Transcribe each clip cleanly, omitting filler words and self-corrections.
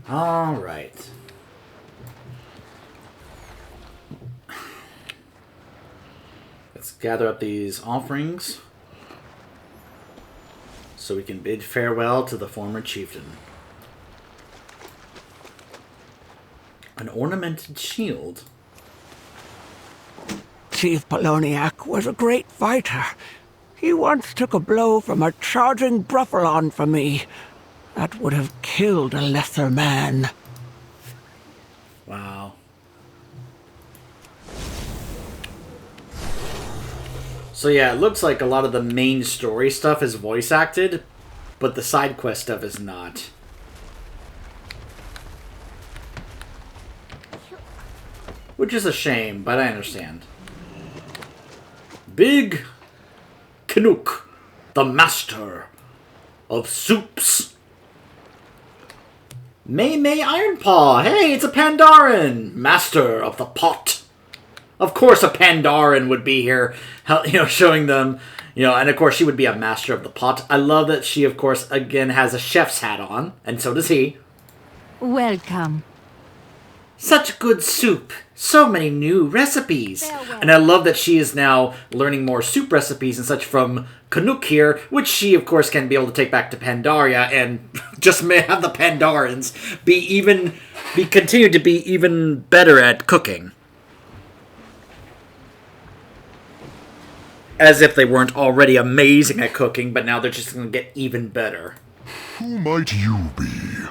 Alright. Let's gather up these offerings so we can bid farewell to the former chieftain. An ornamented shield. Chief Poloniac was a great fighter. He once took a blow from a charging Bruffalon for me. That would have killed a lesser man. Wow. So yeah, it looks like a lot of the main story stuff is voice acted, but the side quest stuff is not. Which is a shame, but I understand. Big Canuck, the master of soups. May Ironpaw. Hey, it's a Pandaren, master of the pot. Of course, a Pandaren would be here, showing them, and of course she would be a master of the pot. I love that she, of course, again has a chef's hat on, and so does he. Welcome. Such good soup. So many new recipes. And I love that she is now learning more soup recipes and such from Canuck here, which she, of course, can be able to take back to Pandaria and just may have the Pandarans continue to be even better at cooking. As if they weren't already amazing at cooking, but now they're just going to get even better. Who might you be?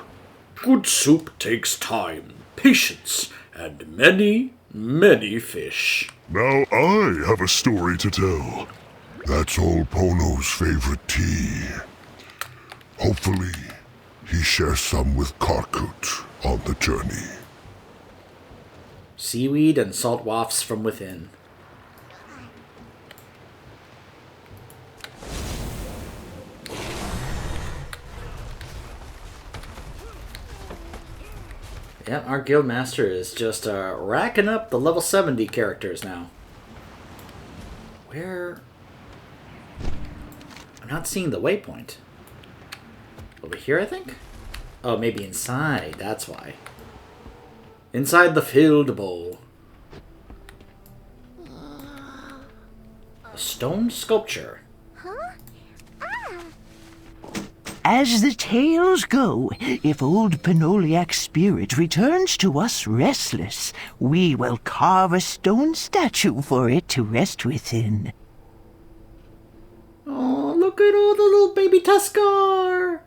Good soup takes time, patience, and many, many fish. Now I have a story to tell. That's old Pono's favorite tea. Hopefully, he shares some with Karkut on the journey. Seaweed and salt wafts from within. Yep, our guild master is just racking up the level 70 characters now. Where? I'm not seeing the waypoint. Over here, I think? Oh, maybe inside. That's why. Inside the filled bowl. A stone sculpture. As the tales go, if old Penoliac's spirit returns to us restless, we will carve a stone statue for it to rest within. Oh, look at all the little baby Tuskar!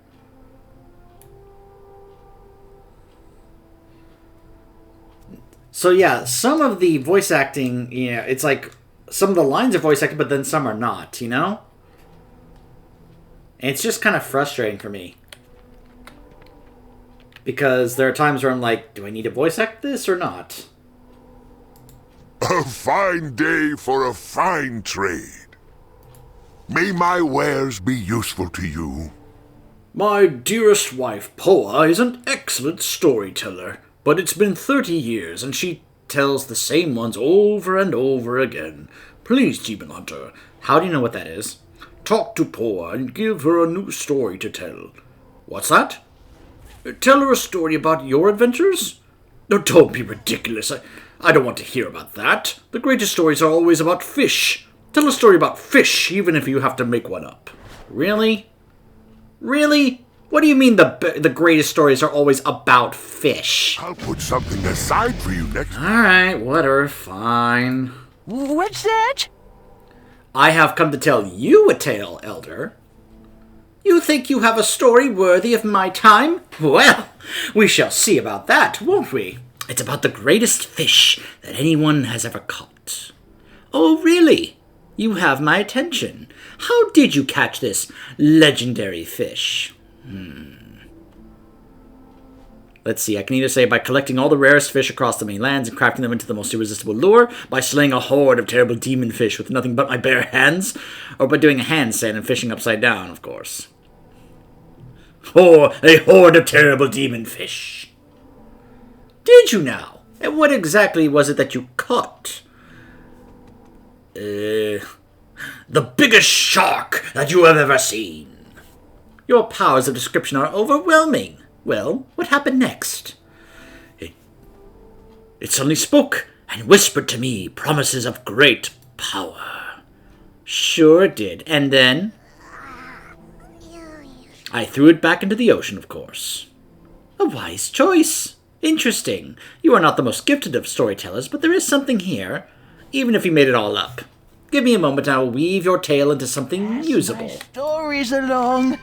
So yeah, some of the voice acting, it's like some of the lines are voice acted, but then some are not, And it's just kind of frustrating for me. Because there are times where I'm like, do I need to voice act this or not? A fine day for a fine trade. May my wares be useful to you. My dearest wife, Poa, is an excellent storyteller, but it's been 30 years and she tells the same ones over and over again. Please, Demon Hunter, how do you know what that is? Talk to Poa and give her a new story to tell. What's that? Tell her a story about your adventures? No, don't be ridiculous. I don't want to hear about that. The greatest stories are always about fish. Tell a story about fish, even if you have to make one up. Really? Really? What do you mean the greatest stories are always about fish? I'll put something aside for you next time. Alright, whatever, fine. What's that? I have come to tell you a tale, Elder. You think you have a story worthy of my time? Well, we shall see about that, won't we? It's about the greatest fish that anyone has ever caught. Oh, really? You have my attention. How did you catch this legendary fish? Let's see, I can either say by collecting all the rarest fish across the main lands and crafting them into the most irresistible lure, by slaying a horde of terrible demon fish with nothing but my bare hands, or by doing a handstand and fishing upside down, of course. Or a horde of terrible demon fish. Did you now? And what exactly was it that you caught? The biggest shark that you have ever seen. Your powers of description are overwhelming. Well, what happened next? It suddenly spoke and whispered to me promises of great power. Sure it did. And then I threw it back into the ocean, of course. A wise choice. Interesting. You are not the most gifted of storytellers, but there is something here, even if you made it all up. Give me a moment and I will weave your tale into something usable. My stories along.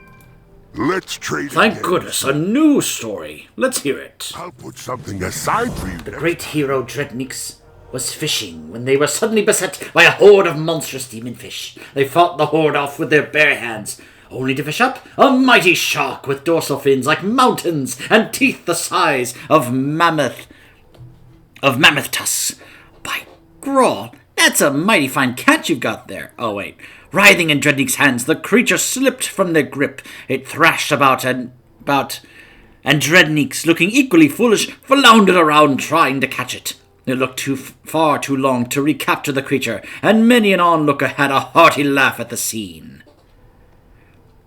Let's trade Thank again. goodness, a new story. Let's hear it. I'll put something aside for you. The great hero Dreadnix was fishing when they were suddenly beset by a horde of monstrous demon fish. They fought the horde off with their bare hands, only to fish up a mighty shark with dorsal fins like mountains and teeth the size of mammoth tusks. By Grawl, that's a mighty fine catch you've got there. Oh, wait. Writhing in Dreadnix's hands, the creature slipped from their grip. It thrashed about, and Dreadnix, looking equally foolish, floundered around trying to catch it. It looked far too long to recapture the creature, and many an onlooker had a hearty laugh at the scene.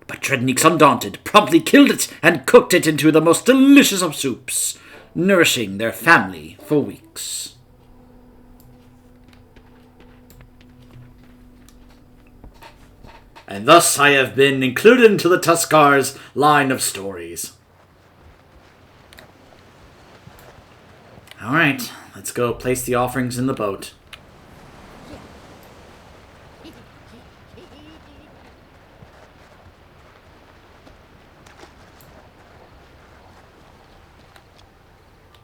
But Dreadnix, undaunted, promptly killed it and cooked it into the most delicious of soups, nourishing their family for weeks. And thus I have been included into the Tuskar's line of stories. Alright, let's go place the offerings in the boat.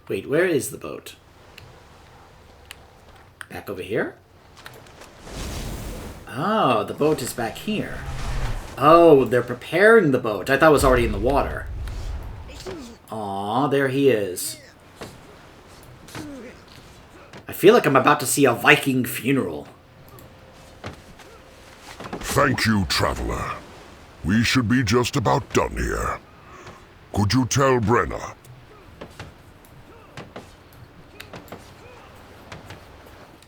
Wait, where is the boat? Back over here? Oh, the boat is back here. Oh, they're preparing the boat. I thought it was already in the water. Aw, there he is. I feel like I'm about to see a Viking funeral. Thank you, traveler. We should be just about done here. Could you tell Brenna?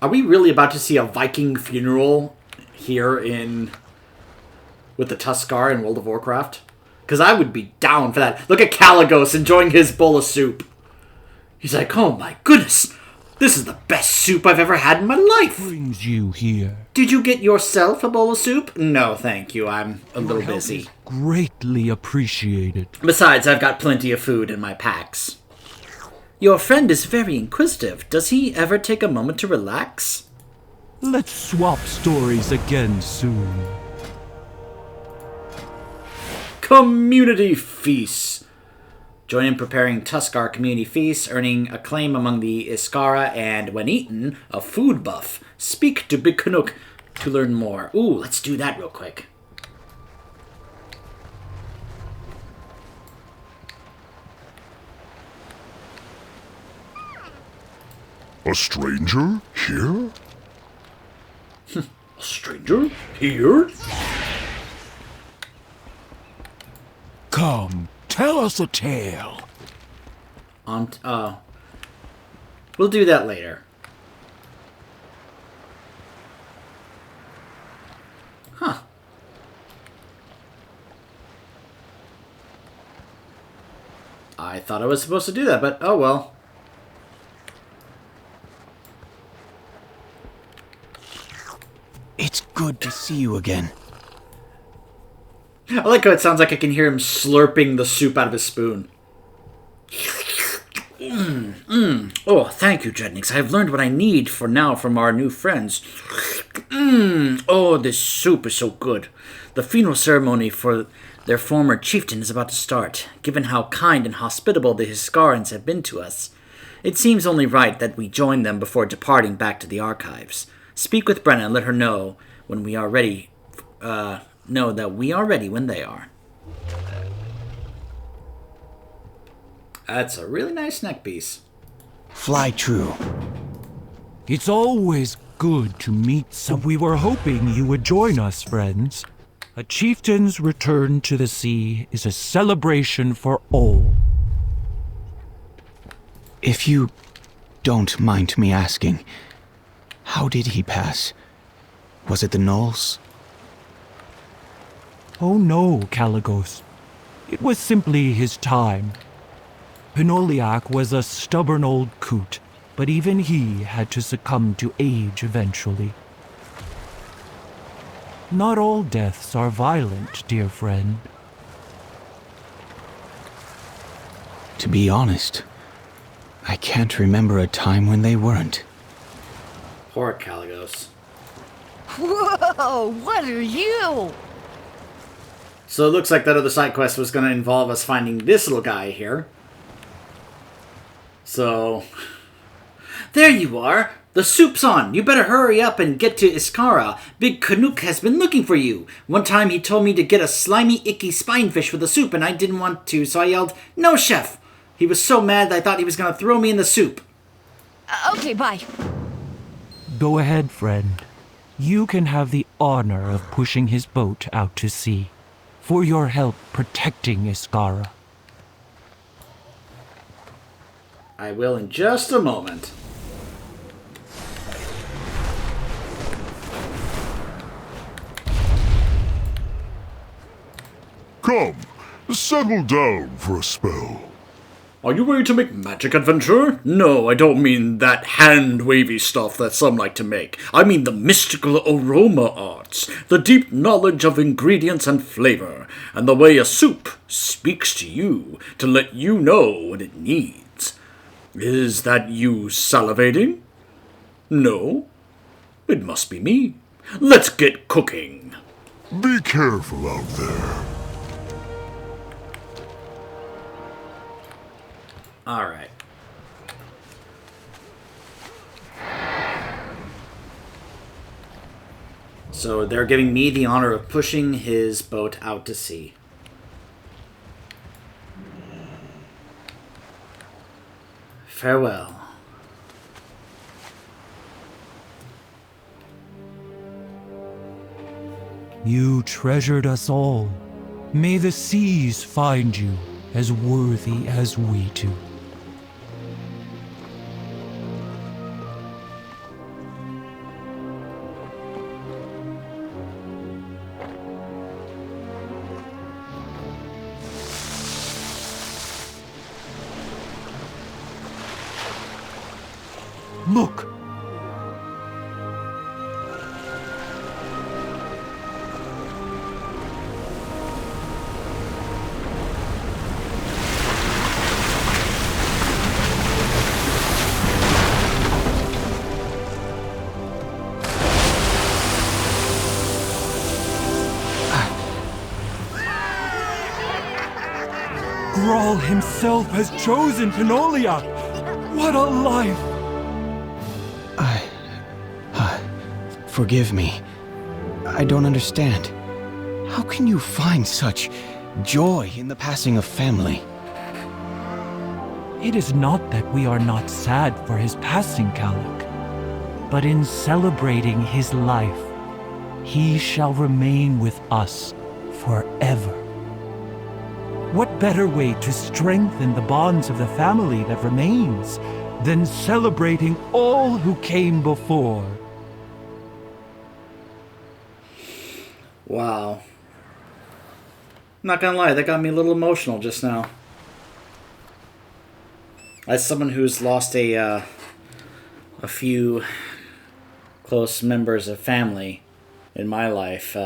Are we really about to see a Viking funeral here with the Tuskar in World of Warcraft? Because I would be down for that. Look at Caligos enjoying his bowl of soup. He's like, oh my goodness, this is the best soup I've ever had in my life. Brings you here. Did you get yourself a bowl of soup? No, thank you. I'm a little busy. Greatly appreciated. Besides, I've got plenty of food in my packs. Your friend is very inquisitive. Does he ever take a moment to relax? Let's swap stories again soon. Community feasts. Join in preparing Tuskar community feasts, earning acclaim among the Iskara, and when eaten, a food buff. Speak to Big Canuck to learn more. Ooh, let's do that real quick. A stranger here? A stranger? Here? Come, tell us a tale. We'll do that later. Huh. I thought I was supposed to do that, but oh well. It's good to see you again. I like how it sounds like I can hear him slurping the soup out of his spoon. Oh, thank you, Dreadnix. I have learned what I need for now from our new friends. Oh, this soup is so good. The funeral ceremony for their former chieftain is about to start. Given how kind and hospitable the Hiskarans have been to us, it seems only right that we join them before departing back to the archives. Speak with Brenna and let her know when we are ready. Know that we are ready when they are. That's a really nice neck piece. Fly true. It's always good to meet some. We were hoping you would join us, friends. A chieftain's return to the sea is a celebration for all. If you don't mind me asking, how did he pass? Was it the gnolls? Oh no, Caligos. It was simply his time. Pinoliak was a stubborn old coot, but even he had to succumb to age eventually. Not all deaths are violent, dear friend. To be honest, I can't remember a time when they weren't. Poor Caligos. Whoa, what are you? So it looks like that other side quest was going to involve us finding this little guy here. So... There you are! The soup's on! You better hurry up and get to Iskara. Big Canuck has been looking for you. One time he told me to get a slimy, icky spinefish for the soup, and I didn't want to, so I yelled, "No, chef!" He was so mad that I thought he was going to throw me in the soup. Okay, bye. Go ahead, friend. You can have the honor of pushing his boat out to sea, for your help protecting Iskara. I will in just a moment. Come, settle down for a spell. Are you ready to make magic adventure? No, I don't mean that hand-wavy stuff that some like to make. I mean the mystical aroma arts, the deep knowledge of ingredients and flavor, and the way a soup speaks to you to let you know what it needs. Is that you salivating? No? It must be me. Let's get cooking. Be careful out there. Alright. So they're giving me the honor of pushing his boat out to sea. Farewell. You treasured us all. May the seas find you as worthy as we do. Look! Grawl himself has chosen Pinoliak! What a life! Forgive me. I don't understand. How can you find such joy in the passing of family? It is not that we are not sad for his passing, Kalik, but in celebrating his life, he shall remain with us forever. What better way to strengthen the bonds of the family that remains than celebrating all who came before? Wow. I'm not gonna lie, that got me a little emotional just now. As someone who's lost a few close members of family in my life,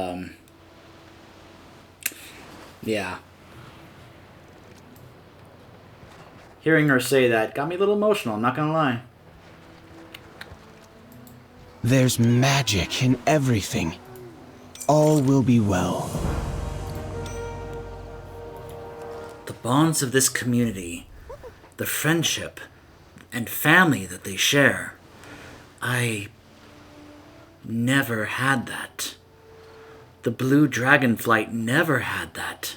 yeah. Hearing her say that got me a little emotional, I'm not gonna lie. There's magic in everything. All will be well. The bonds of this community, the friendship and family that they share, I never had that. The blue Dragonflight never had that.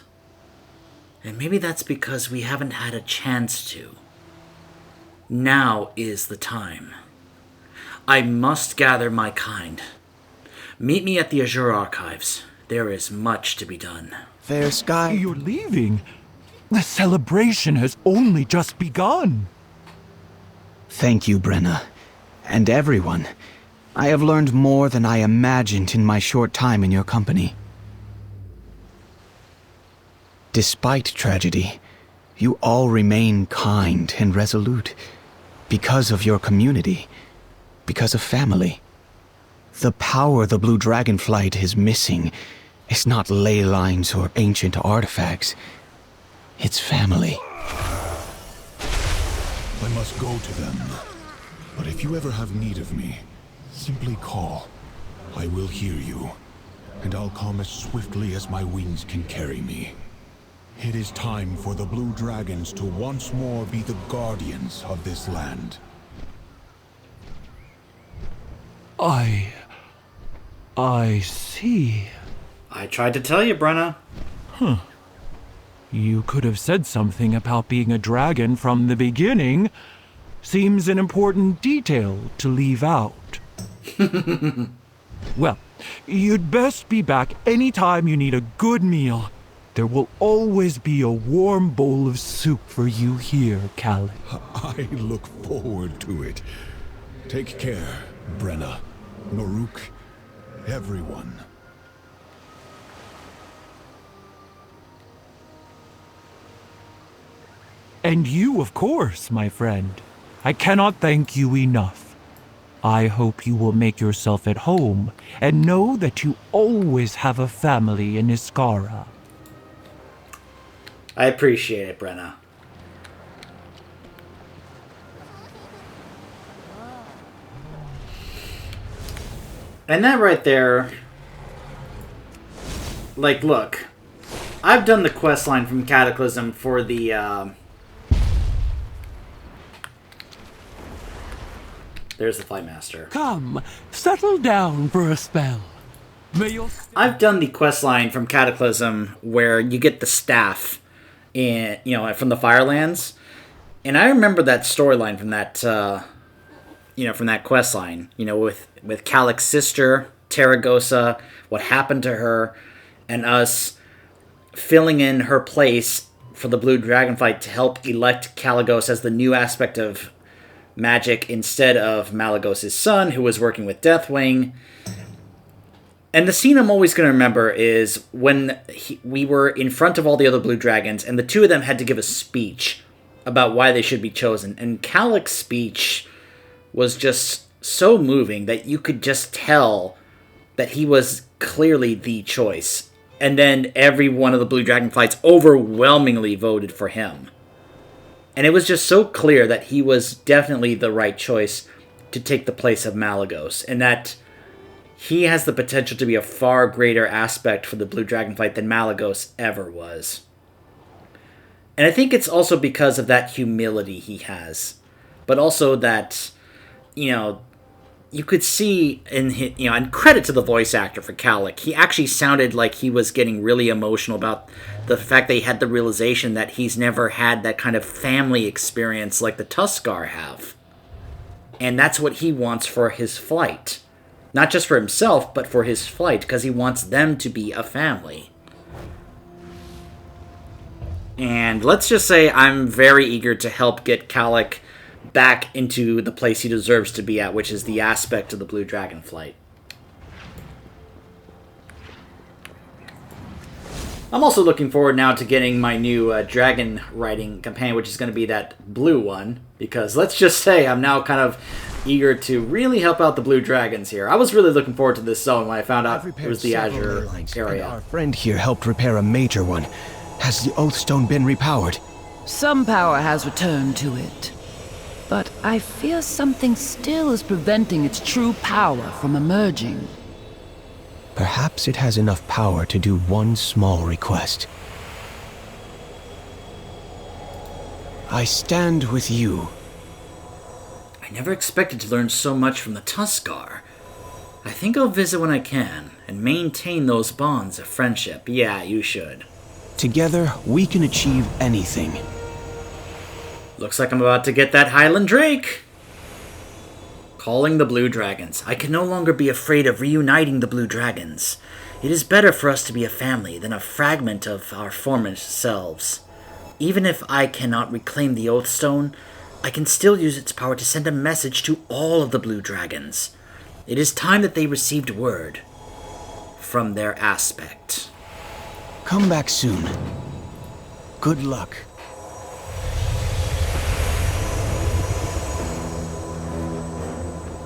And maybe that's because we haven't had a chance to. Now is the time. I must gather my kind. Meet me at the Azure Archives. There is much to be done. Fair sky. You're leaving? The celebration has only just begun. Thank you, Brenna. And everyone. I have learned more than I imagined in my short time in your company. Despite tragedy, You all remain kind and resolute because of your community, because of family. The power the Blue Dragonflight is missing is not ley lines or ancient artifacts. It's family. I must go to them. But if you ever have need of me, simply call. I will hear you, and I'll come as swiftly as my wings can carry me. It is time for the Blue Dragons to once more be the guardians of this land. I see. I tried to tell you, Brenna. You could have said something about being a dragon from the beginning. Seems an important detail to leave out. Well, you'd best be back anytime you need a good meal. There will always be a warm bowl of soup for you here, Calic. I look forward to it. Take care, Brenna, Noruk, everyone. And you, of course, my friend. I cannot thank you enough. I hope you will make yourself at home and know that you always have a family in Iskara. I appreciate it, Brenna. And that right there... Like, look. I've done the quest line from Cataclysm for the, There's the Flight Master. Come, settle down for a spell. I've done the quest line from Cataclysm where you get the staff in, from the Firelands. And I remember that storyline from that, from that quest line, with Calic's sister, Taragosa, what happened to her, and us filling in her place for the Blue Dragonflight to help elect Kalecgos as the new aspect of magic instead of Malygos' son, who was working with Deathwing. And the scene I'm always going to remember is when we were in front of all the other Blue Dragons, and the two of them had to give a speech about why they should be chosen. And Calic's speech was just so moving that you could just tell that he was clearly the choice. And then every one of the Blue Dragonflights overwhelmingly voted for him. And it was just so clear that he was definitely the right choice to take the place of Malygos, and that he has the potential to be a far greater aspect for the Blue Dragonflight than Malygos ever was. And I think it's also because of that humility he has, but also that, you could see in his, and credit to the voice actor for Calic, he actually sounded like he was getting really emotional about the fact that he had the realization that he's never had that kind of family experience like the Tuskarr have. And that's what he wants for his flight. Not just for himself, but for his flight, because he wants them to be a family. And let's just say I'm very eager to help get Calic back into the place he deserves to be at, which is the aspect of the Blue Dragonflight. I'm also looking forward now to getting my new dragon riding companion, which is going to be that blue one, because let's just say I'm now kind of eager to really help out the Blue Dragons here. I was really looking forward to this zone when I found out it was the Azure area. Our friend here helped repair a major one. Has the Oathstone been repowered? Some power has returned to it. But I fear something still is preventing its true power from emerging. Perhaps it has enough power to do one small request. I stand with you. I never expected to learn so much from the Tuskarr. I think I'll visit when I can, and maintain those bonds of friendship. Yeah, you should. Together, we can achieve anything. Looks like I'm about to get that Highland Drake. Calling the Blue Dragons. I can no longer be afraid of reuniting the Blue Dragons. It is better for us to be a family than a fragment of our former selves. Even if I cannot reclaim the Oathstone, I can still use its power to send a message to all of the Blue Dragons. It is time that they received word from their aspect. Come back soon. Good luck.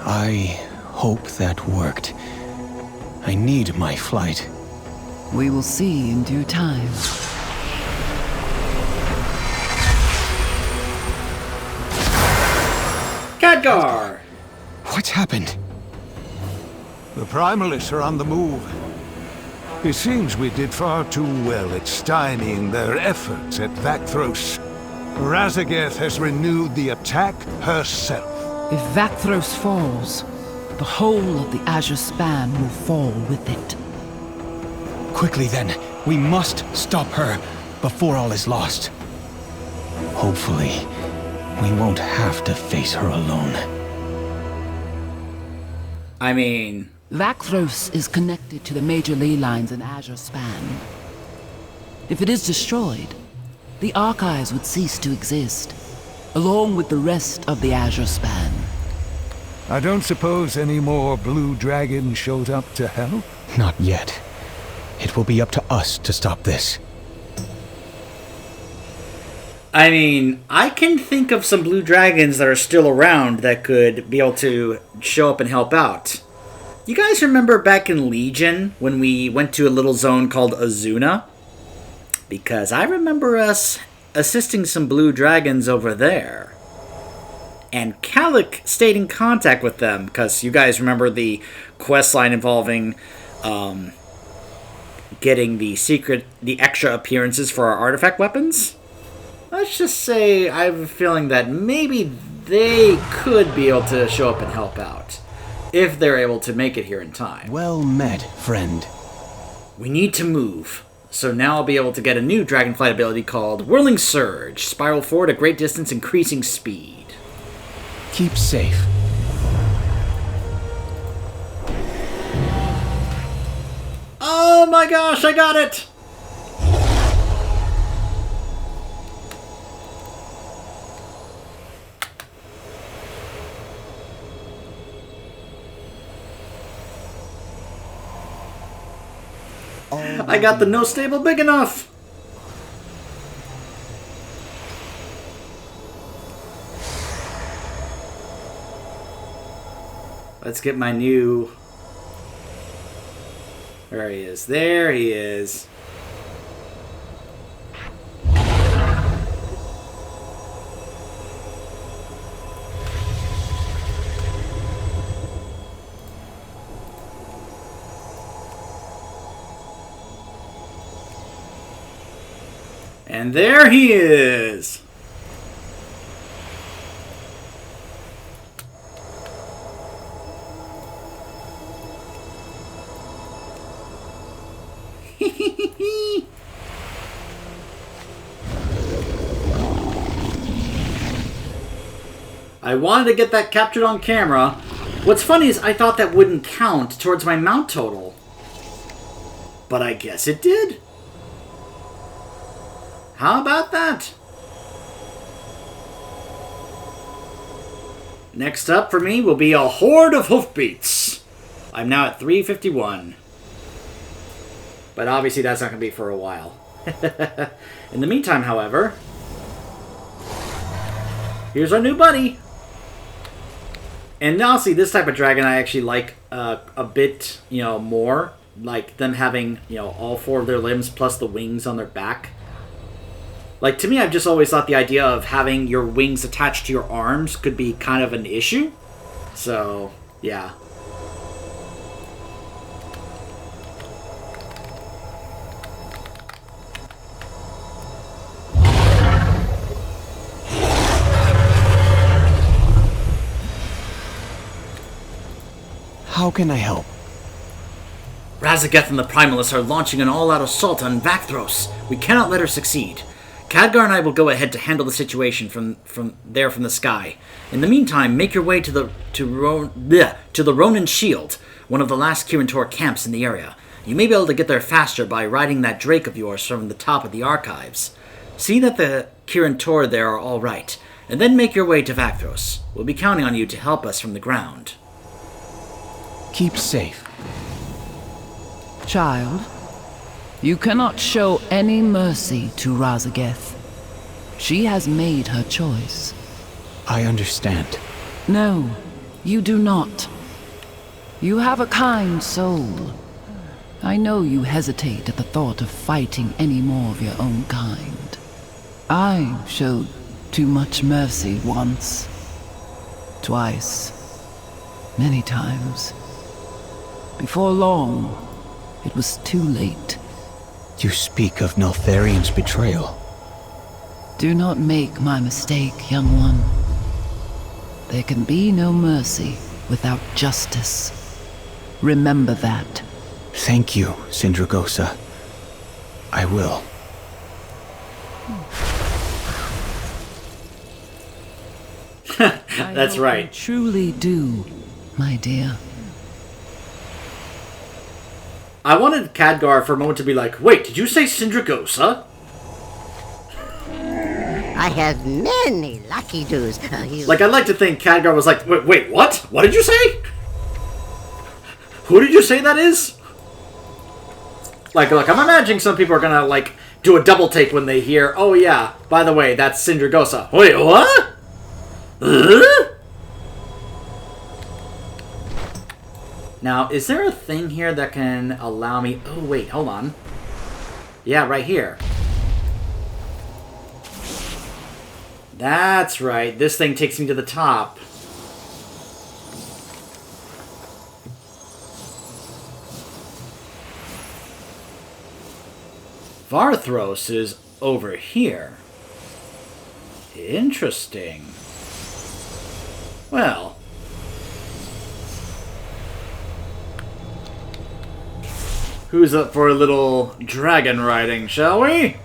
I hope that worked. I need my flight. We will see in due time. Khadgar! What's happened? The Primalists are on the move. It seems we did far too well at stymieing their efforts at Vakthros. Razageth has renewed the attack herself. If Vakthros falls, the whole of the Azure Span will fall with it. Quickly then, we must stop her before all is lost. Hopefully, we won't have to face her alone. I mean... Vakthros is connected to the major ley lines in Azure Span. If it is destroyed, the archives would cease to exist, along with the rest of the Azure Span. I don't suppose any more blue dragons showed up to help? Not yet. It will be up to us to stop this. I mean, I can think of some blue dragons that are still around that could be able to show up and help out. You guys remember back in Legion when we went to a little zone called Azuna? Because I remember us assisting some blue dragons over there. And Kalik stayed in contact with them, because you guys remember the quest line involving getting the extra appearances for our artifact weapons? Let's just say I have a feeling that maybe they could be able to show up and help out. If they're able to make it here in time. Well met, friend. We need to move. So now I'll be able to get a new Dragonflight ability called Whirling Surge. Spiral forward at great distance, increasing speed. Keep safe. Oh my gosh, I got it! I got the no stable big enough! Let's get my new... There he is. There he is. And there he is! I wanted to get that captured on camera. What's funny is I thought that wouldn't count towards my mount total. But I guess it did. How about that? Next up for me will be a horde of hoofbeats. I'm now at 351. But obviously that's not going to be for a while. In the meantime, however, here's our new buddy. And now, see, this type of dragon I actually like a bit, more. Like them having, all four of their limbs plus the wings on their back. Like, to me, I've just always thought the idea of having your wings attached to your arms could be kind of an issue. So, yeah. How can I help? Razageth and the Primalists are launching an all-out assault on Vakthros. We cannot let her succeed. Khadgar and I will go ahead to handle the situation from the sky. In the meantime, make your way to the Ronin Shield, one of the last Kirin camps in the area. You may be able to get there faster by riding that drake of yours from the top of the archives. See that the Kirin there are all right, and then make your way to Vakthros. We'll be counting on you to help us from the ground. Keep safe. Child, you cannot show any mercy to Razageth. She has made her choice. I understand. No, You do not. You have a kind soul. I know you hesitate at the thought of fighting any more of your own kind. I showed too much mercy once. Twice. Many times. Before long, it was too late. You speak of Neltharion's betrayal. Do not make my mistake, young one. There can be no mercy without justice. Remember that. Thank you, Sindragosa. I will. That's right. I truly do, my dear. I wanted Khadgar for a moment to be like, wait, did you say Sindragosa? I have many lucky doos. Like, I'd like to think Khadgar was like, wait, what? What did you say? Who did you say that is? Like, look, I'm imagining some people are gonna, like, do a double take when they hear, oh yeah, by the way, that's Sindragosa. Wait, what? Now, is there a thing here that can allow me... Oh, wait, hold on. Yeah, right here. That's right. This thing takes me to the top. Varthros is over here. Interesting. Well... Who's up for a little dragon riding, shall we?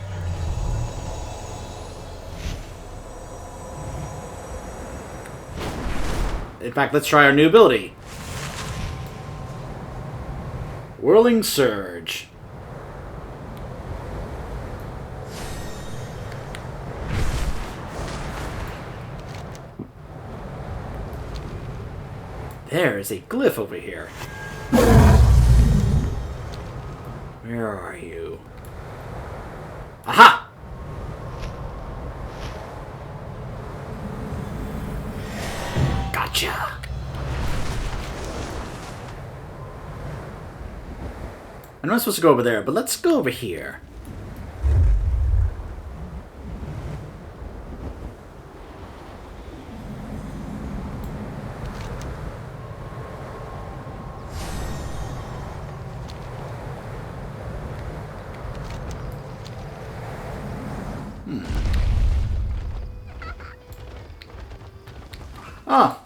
In fact, let's try our new ability. Whirling Surge. There is a glyph over here. Where are you? Aha! Gotcha! I'm not supposed to go over there, but let's go over here. Ah.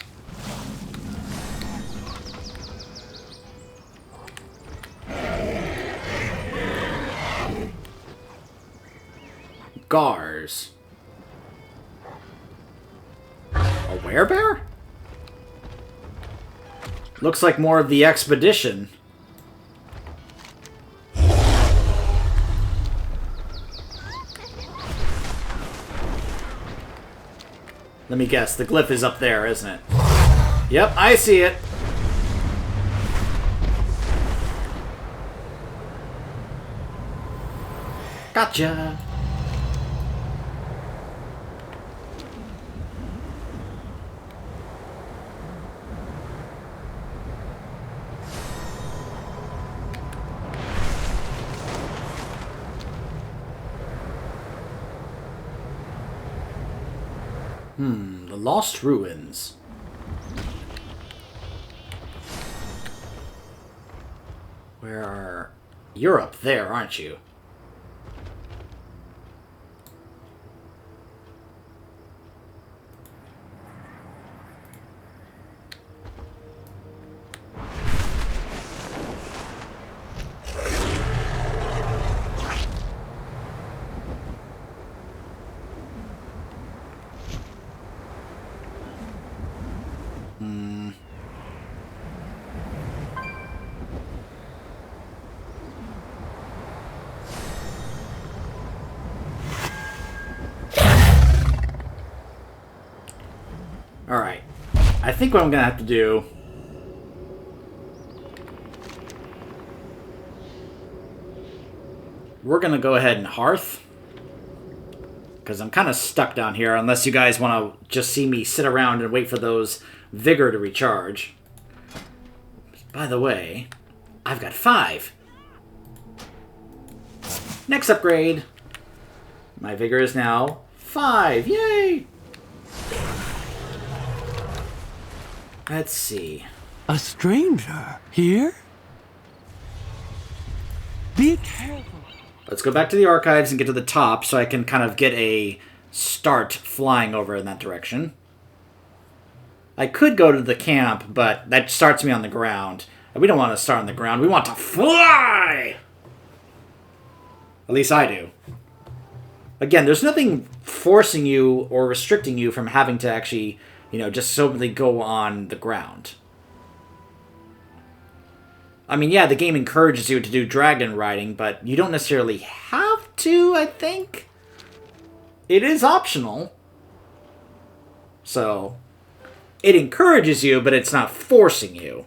Gars. A werebear? Looks like more of the expedition. Let me guess, the glyph is up there, isn't it? Yep, I see it. Gotcha. The Lost Ruins. Where are... You're up there, aren't you? Alright. I think what I'm gonna have to do... We're gonna go ahead and hearth. Because I'm kind of stuck down here, unless you guys want to just see me sit around and wait for those vigor to recharge. By the way, I've got 5. Next upgrade. My vigor is now 5. Yay! Let's see. A stranger here? Be careful. Let's go back to the archives and get to the top so I can kind of get a start flying over in that direction. I could go to the camp, but that starts me on the ground. And we don't want to start on the ground. We want to fly! At least I do. Again, there's nothing forcing you or restricting you from having to actually, just simply go on the ground. I mean, yeah, the game encourages you to do dragon riding, but you don't necessarily have to, I think. It is optional. So, it encourages you, but it's not forcing you.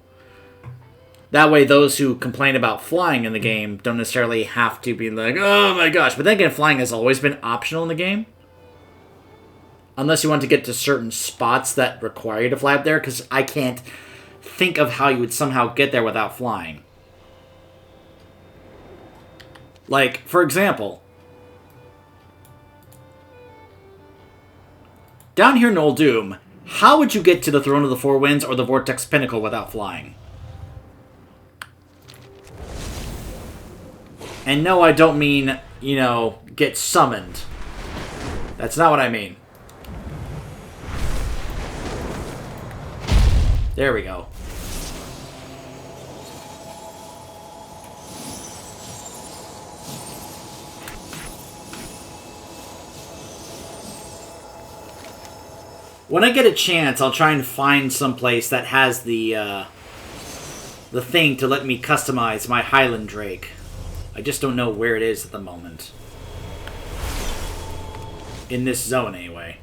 That way, those who complain about flying in the game don't necessarily have to be like, oh my gosh. But then again, flying has always been optional in the game. Unless you want to get to certain spots that require you to fly up there, because I can't think of how you would somehow get there without flying. Like, for example, down here in Old Doom, how would you get to the Throne of the Four Winds or the Vortex Pinnacle without flying? And no, I don't mean, get summoned. That's not what I mean. There we go. When I get a chance, I'll try and find some place that has the thing to let me customize my Highland Drake. I just don't know where it is at the moment. In this zone, anyway.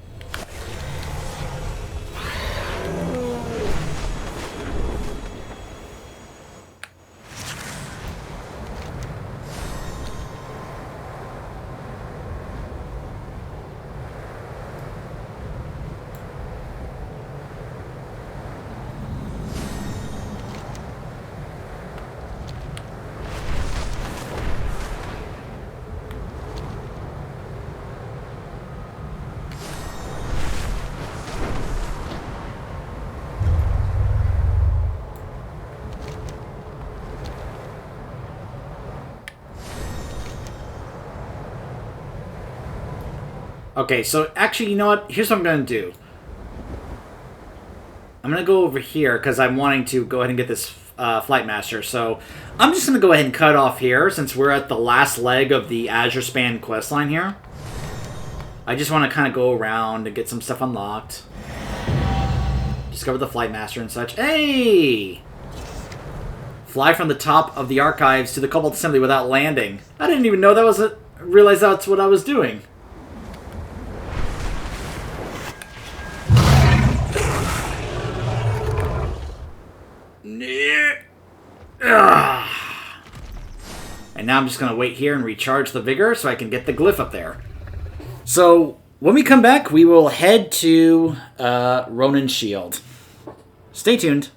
Okay, so actually, you know what? Here's what I'm going to do. I'm going to go over here because I'm wanting to go ahead and get this Flight Master. So I'm just going to go ahead and cut off here since we're at the last leg of the Azure Span questline here. I just want to kind of go around and get some stuff unlocked. Discover the Flight Master and such. Hey! Fly from the top of the archives to the Cobalt Assembly without landing. I didn't even know that was realize that's what I was doing. And now I'm just going to wait here and recharge the vigor so I can get the glyph up there. So, when we come back, we will head to Ronin's Shield. Stay tuned.